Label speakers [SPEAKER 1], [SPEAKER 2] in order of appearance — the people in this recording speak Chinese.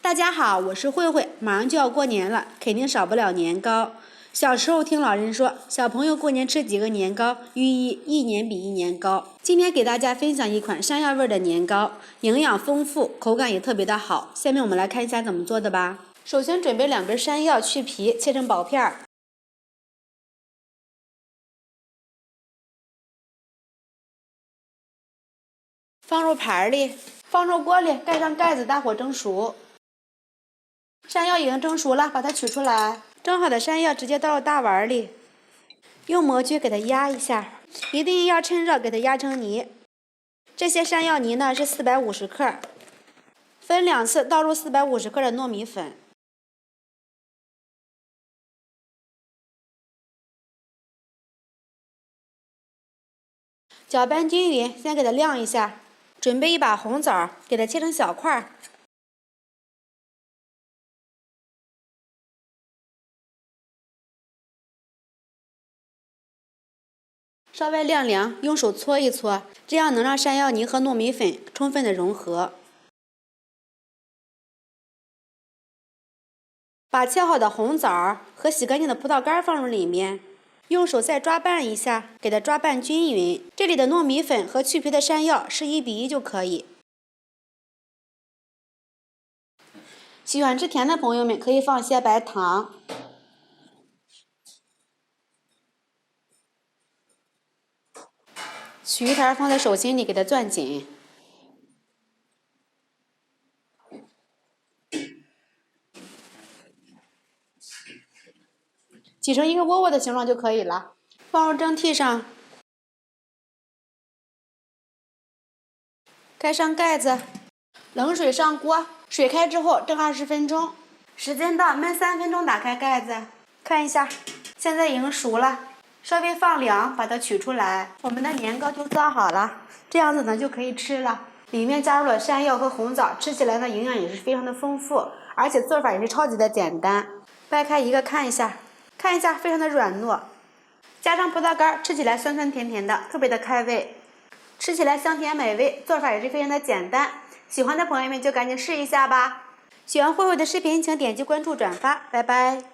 [SPEAKER 1] 大家好，我是慧慧，马上就要过年了，肯定少不了年糕。小时候听老人说，小朋友过年吃几个年糕，寓意一年比一年高。今天给大家分享一款山药味的年糕，营养丰富，口感也特别的好。下面我们来看一下怎么做的吧。首先准备2根山药，去皮，切成薄片儿。放入盘里，放入锅里，盖上盖子，大火蒸熟。山药已经蒸熟了，把它取出来。蒸好的山药直接倒入大碗里，用模具给它压一下，一定要趁热给它压成泥。这些山药泥呢是450克，分2次倒入450克的糯米粉。搅拌均匀，先给它晾一下。准备一把红枣，给它切成小块。稍微晾凉，用手搓一搓，这样能让山药泥和糯米粉充分的融合。把切好的红枣和洗干净的葡萄干放入里面，用手再抓拌一下，给它抓拌均匀。这里的糯米粉和去皮的山药是1比1就可以。喜欢吃甜的朋友们可以放些白糖。取一台放在手心里，给它攥紧。挤成一个窝窝的形状就可以了。放入蒸屉上，盖上盖子，冷水上锅，水开之后蒸20分钟。时间到，焖3分钟，打开盖子，看一下，现在已经熟了。稍微放凉，把它取出来，我们的年糕就做好了。这样子呢就可以吃了。里面加入了山药和红枣，吃起来呢营养也是非常的丰富，而且做法也是超级的简单。掰开一个看一下，看一下非常的软糯，加上葡萄干，吃起来酸酸甜甜的，特别的开胃，吃起来香甜美味，做法也是非常的简单。喜欢的朋友们就赶紧试一下吧。喜欢慧慧的视频，请点击关注转发，拜拜。